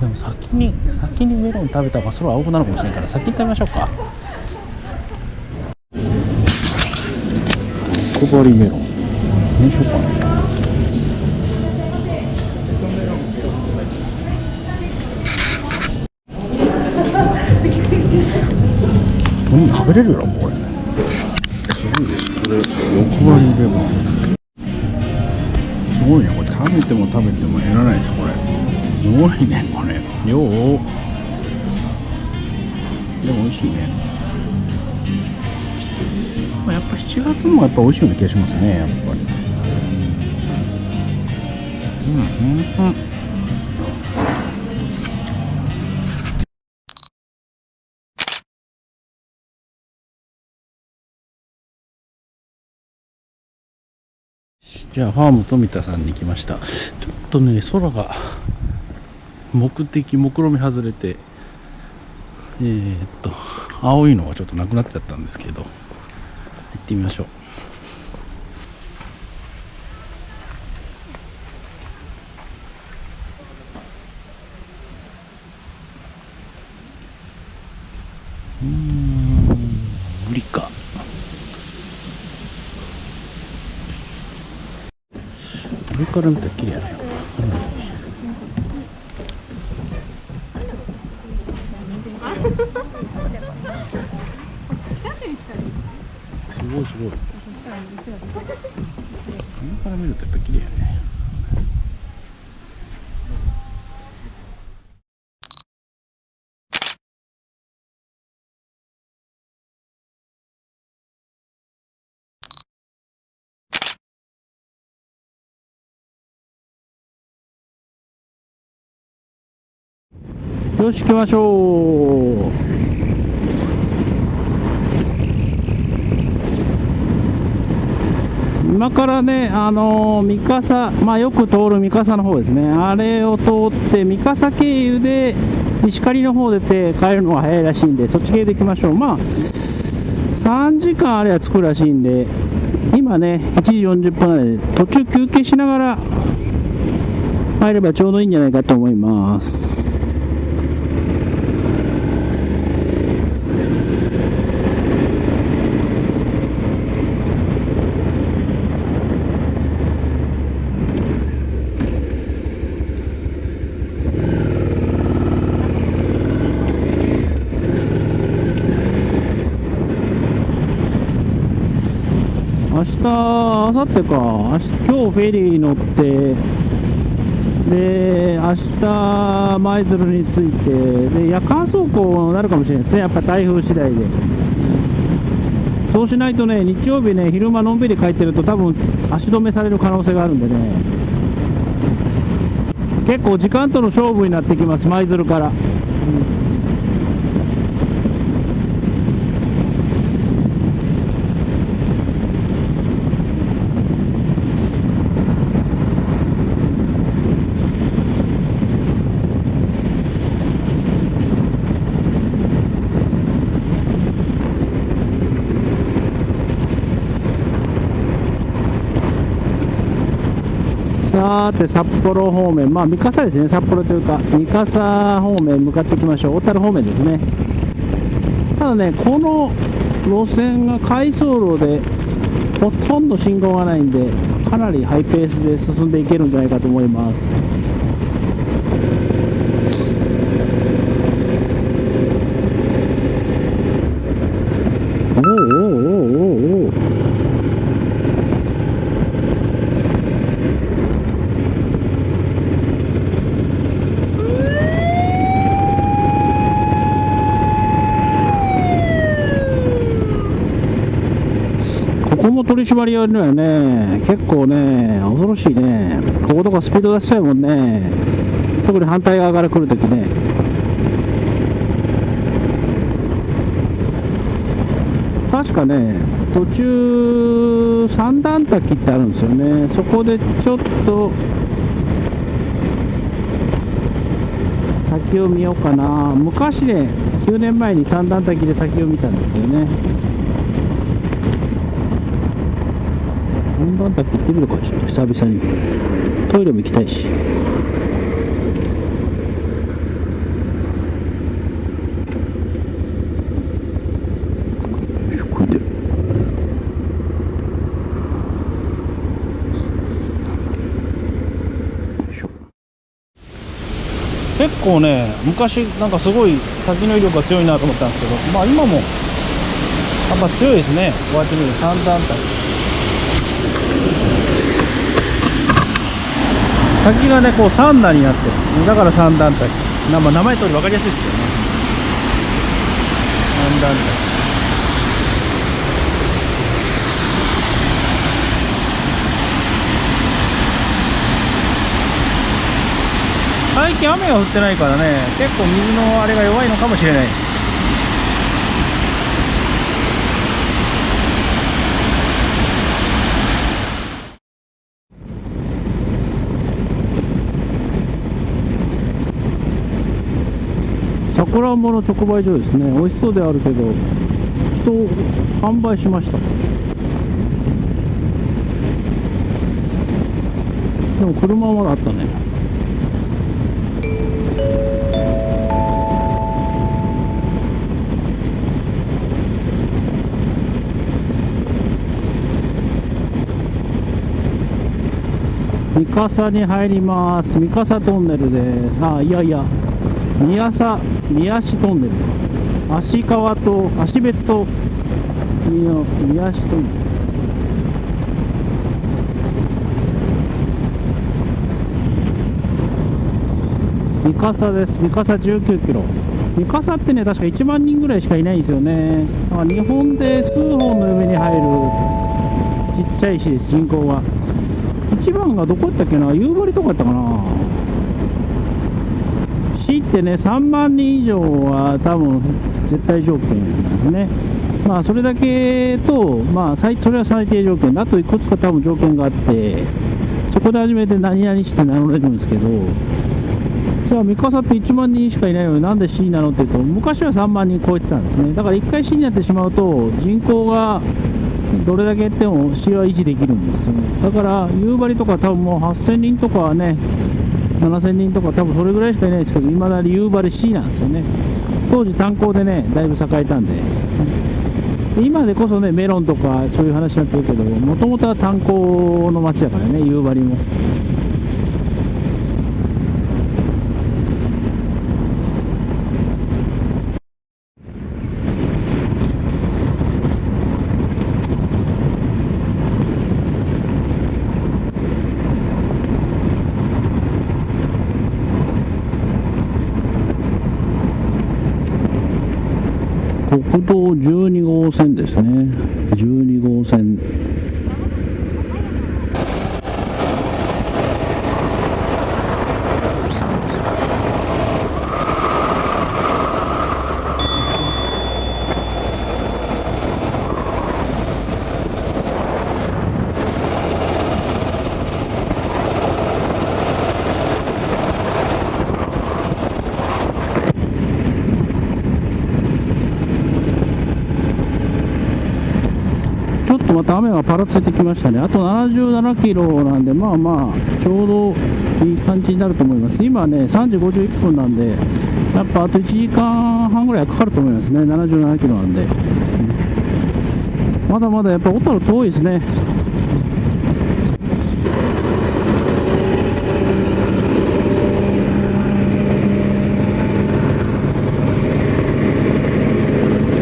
でも先にメロン食べた方が空青くなるかもしれないから先に食べましょうか。小針メロン何しようかな。食べれるよこれ。すごいです。これ欲張りレモン。すごいねこれ。食べても減らないですこれ。すごいねこれ。量でも美味しいね。やっぱ7月もやっぱ美味しいような気がしますねやっぱり。じゃあファーム富田さんに来ました。ちょっとね空が目論見外れて青いのがちょっとなくなっちゃったんですけど、行ってみましょう。無理か。上から見たら綺麗やね。すごい。上から見るとやっぱ綺麗やね。よし行きましょう。今からね三笠、よく通る三笠の方ですね。あれを通って三笠経由で石狩の方出て帰るのが早いらしいんで、そっち系で行きましょう。3時間あれは着くらしいんで、今ね1時40分なので途中休憩しながら入ればちょうどいいんじゃないかと思います。明日、明後日か。今日フェリー乗って、で、明日、舞鶴に着いて、で、夜間走行になるかもしれないですね。やっぱ台風次第で。そうしないとね、日曜日ね、昼間のんびり帰ってると多分足止めされる可能性があるんでね。結構時間との勝負になってきます、舞鶴から。さーて札幌方面、三笠ですね。札幌というか三笠方面向かっていきましょう。小樽方面ですね。ただねこの路線が回送路でほとんど信号がないんで、かなりハイペースで進んでいけるんじゃないかと思います。ここも取り締まりやるのよね。結構ね恐ろしいね。こことかスピード出したいもんね。特に反対側から来るときね。確かね途中三段滝ってあるんですよね。そこでちょっと滝を見ようかな。昔ね9年前に三段滝で滝を見たんですけどね。三段滝行ってみるか。ちょっと久々にトイレも行きたいし。結構ね、昔なんかすごい滝の威力が強いなと思ったんですけど、まあ今もやっぱ強いですね。こうやって見ると3段階。滝がね、こう3段になってる。だから3段階。名前通り分かりやすいですよね。3段階。最近雨が降ってないからね、結構水のあれが弱いのかもしれないです。さくらんぼの直売所ですね。美味しそうであるけど、人販売しました。でも車はまだあったね。三笠に入ります。三笠トンネルで、宮足トンネル、足川と足別と宮足トンネル。三笠です。三笠19キロ。三笠ってね、確か1万人ぐらいしかいないんですよね。だから日本で数本の海に入るちっちゃい市です、人口が。一番がどこやったっけな、夕張とかやったかな。市ってね、3万人以上は多分絶対条件なんですね。まあそれだけと、まあそれは最低条件だ。あといくつか多分条件があって、そこで初めて何々市って名乗れるんですけど、じゃあ三笠って1万人しかいないのになんで市なのっていうと、昔は3万人超えてたんですね。だから1回市になってしまうと、人口がどれだけ減っても市は維持できるんですよね。だから夕張とか多分もう8000人とかはね、7000人とか多分それぐらいしかいないですけど、いまだに夕張市なんですよね。当時炭鉱でね、だいぶ栄えたんで、今でこそね、メロンとかそういう話になってるけど、もともとは炭鉱の町だからね、夕張も。国道12号線ですね。12号線。ちょっとまた雨がパラついてきましたね。あと77キロなんで、まあまあちょうどいい感じになると思います。今ね3時51分なんで、やっぱあと1時間半ぐらいかかると思いますね。77キロなんで、まだまだやっぱ小樽遠いですね。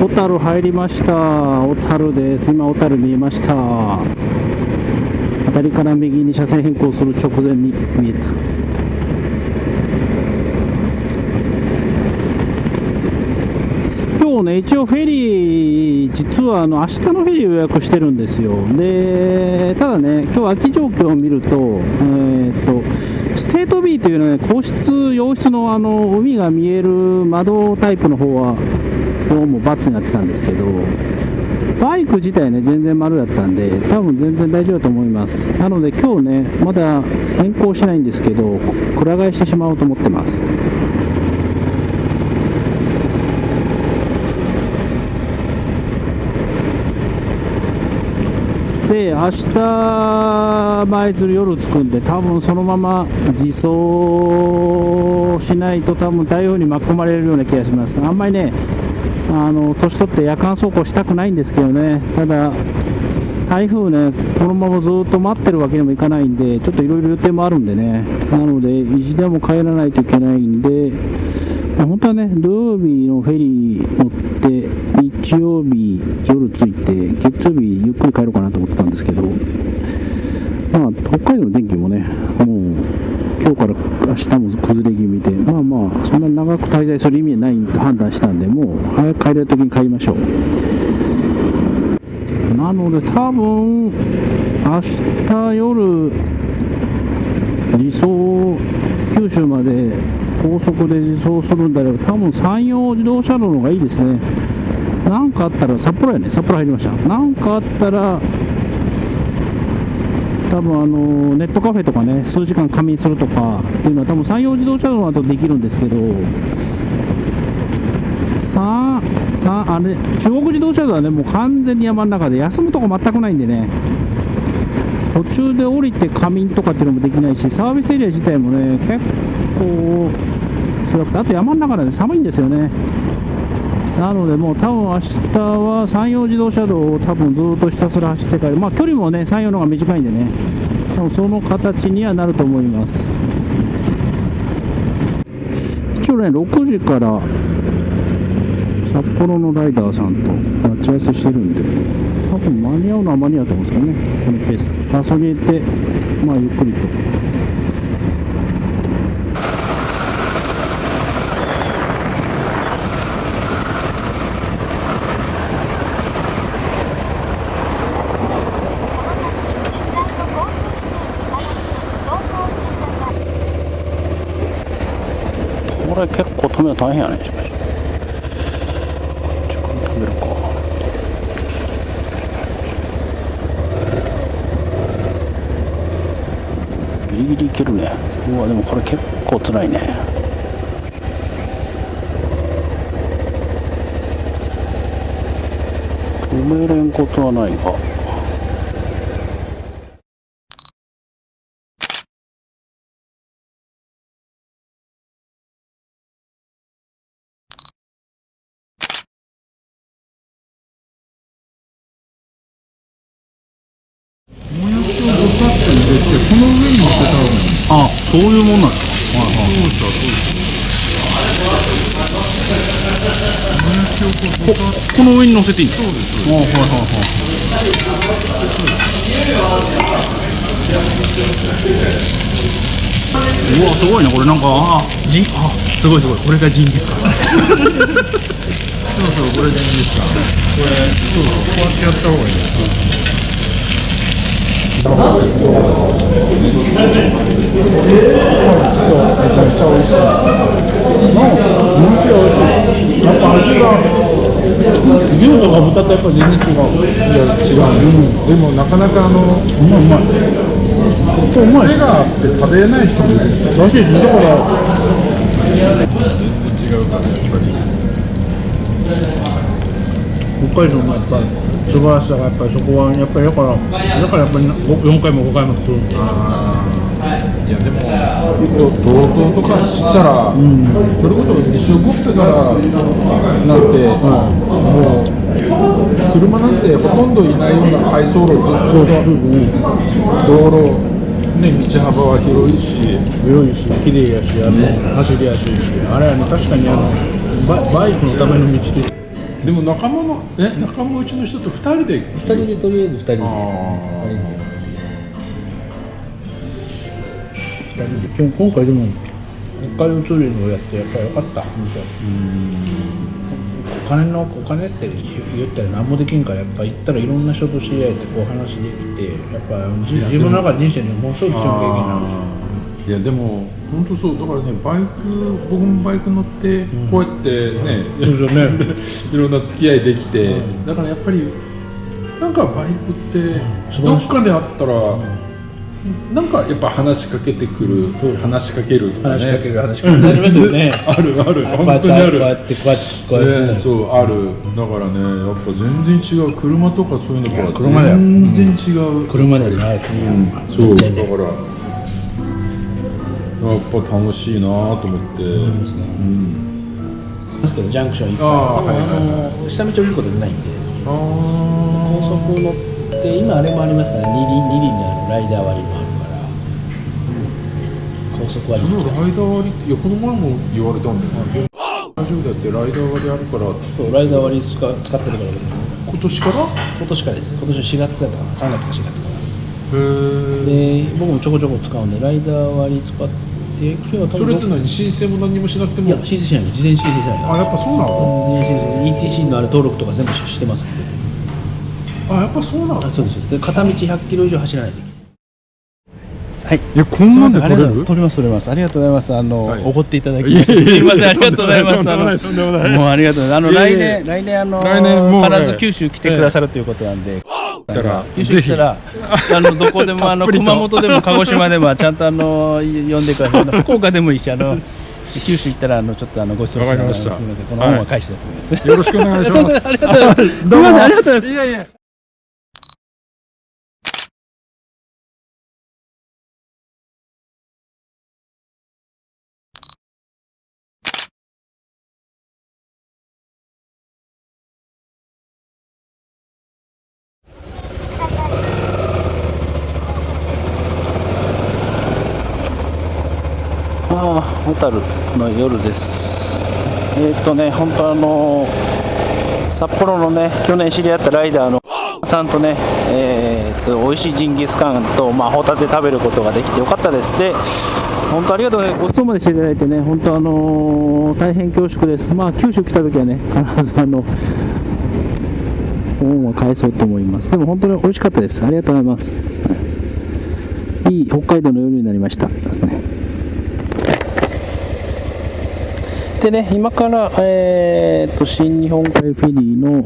小樽入りました。小樽です。今小樽見えました。左から右に車線変更する直前に見えた。今日ね、一応フェリー、実は明日のフェリー予約してるんですよ。で、ただね、今日空き状況を見ると、ステート B というのはね、洋室の海が見える窓タイプの方は、どうも×になってたんですけど、バイク自体ね全然丸だったんで、多分全然大丈夫だと思います。なので今日ねまだ変更しないんですけど、くら替えしてしまおうと思ってます。で明日舞鶴夜着くんで、多分そのまま自走しないと多分台風に巻き込まれるような気がします。あんまりね年取って夜間走行したくないんですけどね、ただ台風ね、このままずっと待ってるわけにもいかないんで、ちょっといろいろ予定もあるんでね、なので、意地でも帰らないといけないんで、本当はね、土曜日のフェリー乗って、日曜日夜着いて、月曜日ゆっくり帰ろうかなと思ってたんですけど、まあ、北海道の天気もね、もう今日から明日も崩れ気味で、まあまあ、そんなに長く滞在する意味はないと判断したんで、もう早く帰れるときに帰りましょう。なので、多分明日夜、自走、九州まで高速で自走するんだれば、多分山陽自動車道の方がいいですね。なんかあったら、札幌やね、札幌入りました。なんかあったら、多分ネットカフェとかね、数時間仮眠するとかっていうのは、多分山陽自動車道だとできるんですけど、あれ中国自動車道はね、もう完全に山の中で休むとこ全くないんでね、途中で降りて仮眠とかっていうのもできないし、サービスエリア自体もね、結構辛くて、あと山の中なんで寒いんですよね。なので、もう多分明日は山陽自動車道を多分ずっとひたすら走って帰る、まあ距離もね、山陽の方が短いんでね、多分その形にはなると思います。一応ね、6時から札幌のライダーさんと待ち合わせしてるんで、多分間に合うのは間に合うと思うんですけどね、このペース。ガソリン入れて、まあゆっくりと。これ結構止めるの大変やね。しかし時間止めるか。ギリギリいけるね。うわ、でもこれ結構辛いね。止めれんことはないが、もやしをドサッと入れて、この上に乗せた方がいい。あ、そういうもんなんですか。はいはい。そうしたそうした。もやしをこうドサッと。この上に乗せていいんですか。そうです。はいはいはいはい。うわ、すごいね、これなんか、すごいすごい、これがジンギスカン。そうそう、これでいいですか。これ、そう、こうやってやった方がいい。めちゃくちゃ美味しい。やっぱ味が牛とか豚とやっぱ全然違う。いや違う。でもなかなかうまい。そううまい。手があって食べれない人もいる。らしいですね。だから全然違うからやっぱり。北海道のやっぱり素晴らしさがやっぱりそこはやっぱりだからやっぱり4回も5回も来る。いやでも道東とか知ったら、それこそ西を国ってからなんて、もう車なんてほとんどいないような回送路ずっと道路ね、道幅は広いし綺麗やし、走りやすいし、あれはね、確かにバイクのための道で。でも仲間内の人と2人でとりあえず2人で今回でも北海道ツーリングをやってやっぱりよかった。お金って言ったら何もできんから、やっぱ行ったらいろんな人と知り合えてこう話できて、やっぱ自分の中で人生にものすごく貴重な経験になるし。いやでも本当そうだからね、僕もバイク乗ってこうやってね、いろんな付き合いできて、だからやっぱりなんかバイクってどっかであったら、なんかやっぱ話しかけてくる、話しかけるとかね、話しかける話しますよね。ある本当にある。こうやってそうある。だからね、やっぱ全然違う。車とかそういうのとは車だよ全然違う。車でないし、そうだからやっぱ楽しいなと思って。ですけどジャンクションいっぱい下道降りることないんで、高速乗っで今あれもありますから二輪のライダー割もあるから高速割そのライダー割って、いやこの前も言われたんだよね。大丈夫だってライダー割あるから。そうライダー割使ってるから今年から？今年からです。今年の4月だったかな、3月か4月かへえ。で僕もちょこちょこ使うんでライダー割使って今日は多分それって何、申請も何にもしなくても？いや申請しないの、事前申請しないの。あ、やっぱそうなの？事前申請 ETC のあれ登録とか全部してますんで。あ、やっぱそうなの？あ、そうです。で片道100キロ以上走らないといけない。はい。え、こんなんで取れる？取れます取れます。ありがとうございます。はいおごっていただきましてすいません、ありがとうございます。もうありがとうございます。いえいえ来年来年もう必ず九州来てくださるということなんで、だから九州来たらどこでもたっぷりと熊本でも鹿児島でもちゃんと呼んでください。福岡でもいいし九州行ったらちょっとご質問わかりましたすみません、この恩は返したいと思います。よろしくお願いします。ありがとうございます。すみません、ありがとうございます。いやいや。小樽の夜です。本当札幌のね、去年知り合ったライダーのさんとね、美味しいジンギスカンと、ホタテ食べることができてよかったです。で、本当ありがとうございます。ご質問までしていただいてね、本当大変恐縮です。九州来た時はね、必ず恩は返そうと思います。でも本当に美味しかったです。ありがとうございます。いい北海道の夜になりましたですね。でね、今から、新日本海フェリーの、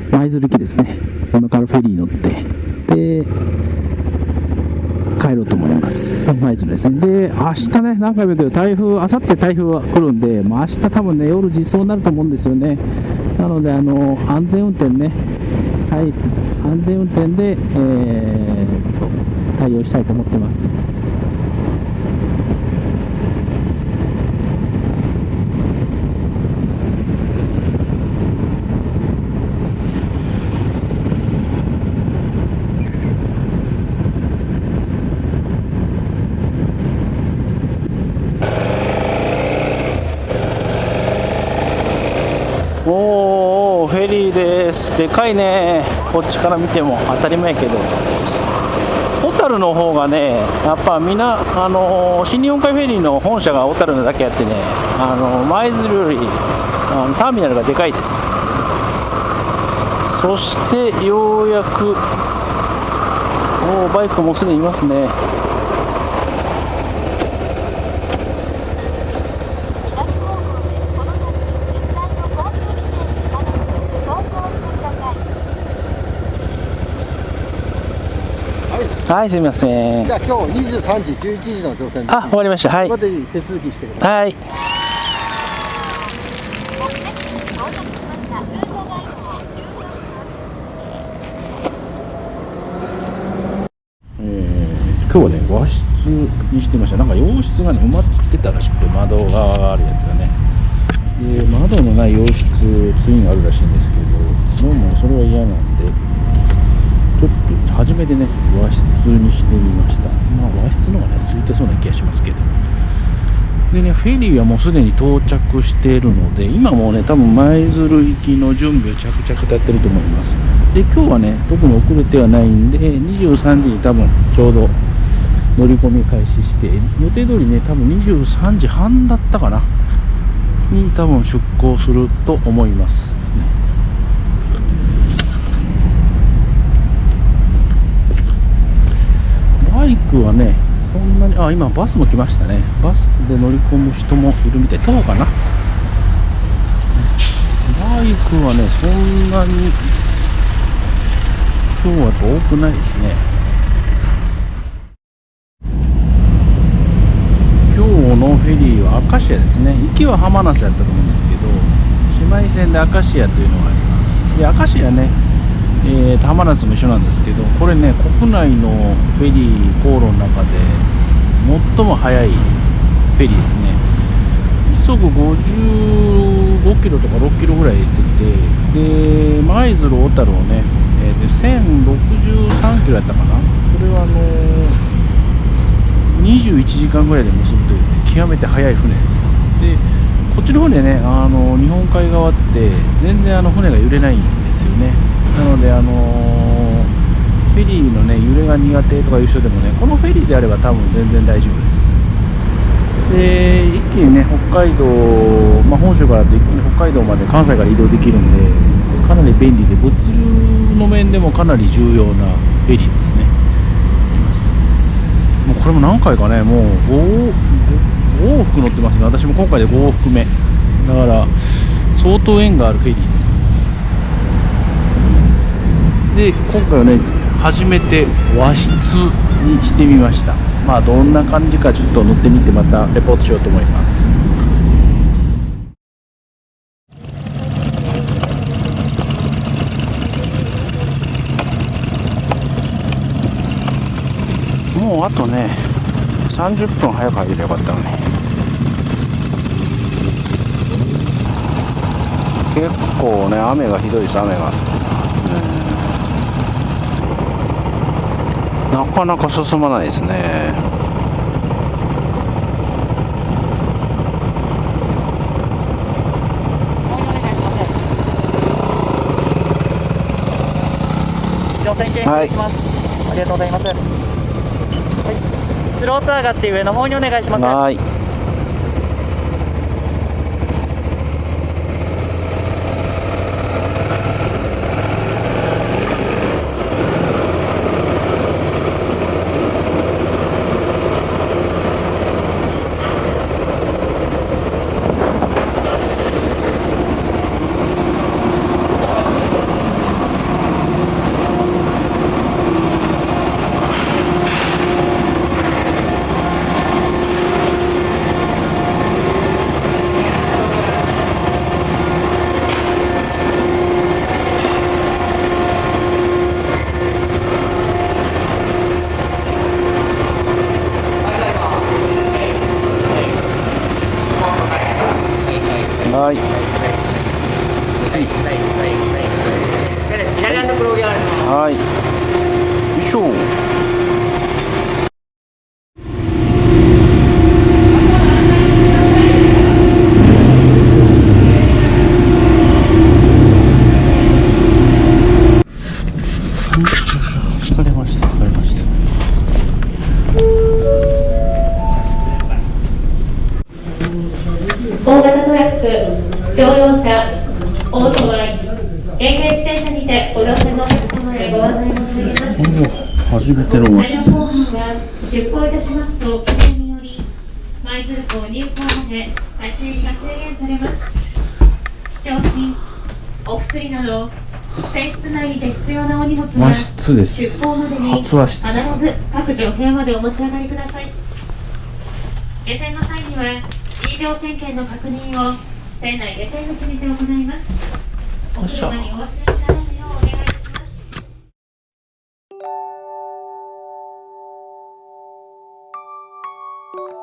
舞鶴行きですね。今からフェリー乗って、で、帰ろうと思います。舞鶴ですね。で、明日ね、何回も言うけど、明後日台風が来るんで、明日多分ね、夜自走になると思うんですよね。なので、安全運転ね、安全運転で、対応したいと思ってます。おー、フェリーです。でかいね。こっちから見ても当たり前やけど、小樽の方がね、やっぱみんな新日本海フェリーの本社が小樽なだけあってね、舞鶴よりターミナルがでかいです。そしてようやくバイクもすでにいますね。はい、すみません。じゃあ今日23時、11時の乗船です。あ、終わりました。はい。ここで手続きしてください。はい。今日はね、和室にしてました。なんか洋室がね、埋まってたらしくて、窓側があるやつがね。で、窓のない洋室、ツインがあるらしいんですけど、どうもそれは嫌なんで、ちょっと初めてね、和室にしてみました。和室の方がね、空いてそうな気がしますけど。でね、フェリーはもうすでに到着しているので、今もうね、多分舞鶴行きの準備を着々とやってると思います。で、今日はね、特に遅れてはないんで、23時に多分ちょうど乗り込み開始して、予定通りね、多分23時半だったかなに多分出港すると思います。バイクはね、そんなに、今バスも来ましたね。バスで乗り込む人もいるみたい。徒歩かな。バイクはね、そんなに今日はやっぱ多くないですね。今日のフェリーはアカシアですね。行きは浜那須やったと思うんですけど、姉妹線でアカシアというのがあります。で、アカシアね、浜那須も一緒なんですけど、これね、国内のフェリー航路の中で最も速いフェリーですね。時速55キロとか6キロぐらい出てて、で舞鶴小樽をね、1063キロやったかな。それは21時間ぐらいで結ぶという、ね、極めて速い船です。でこっちの方でね、日本海側って全然船が揺れないんですよね。なのでフェリーのね揺れが苦手とかいう人でもね、このフェリーであれば多分全然大丈夫です。で一気にね北海道、本州からだと一気に北海道まで関西から移動できるんで、かなり便利で物流の面でもかなり重要なフェリーですね。もうこれも何回かね、もう5往復乗ってますね。私も今回で5往復目だから相当縁があるフェリーです。で今回はね初めて和室にしてみました。どんな感じかちょっと乗ってみてまたレポートしようと思います。もうあとね30分早く入ればよかったのに。結構ね雨がひどいです。雨がなかなか進まないですね。はい、ありがとうございます。はい、スロープ上がって上の方にお願いします。はい。はい。左ハンドクローギャラリー。はい。よいしょ。疲れました。疲れました。大型トラック、乗用車、オートバイ、園芸自転車にてご乗船のお客様へご案内申し上げます。初めての和室です。車両後半が出港いたしますと、規制により舞鶴港入港まで立ち入りが制限されます。貴重品、お薬など船室内にて必要なお荷物は和室です。出港までに必初和室。ず各乗部屋までお持ち上がりください。下船の際には入場点検の確認を船内下船口にて行います。お車にお忘れにならぬようお願いします。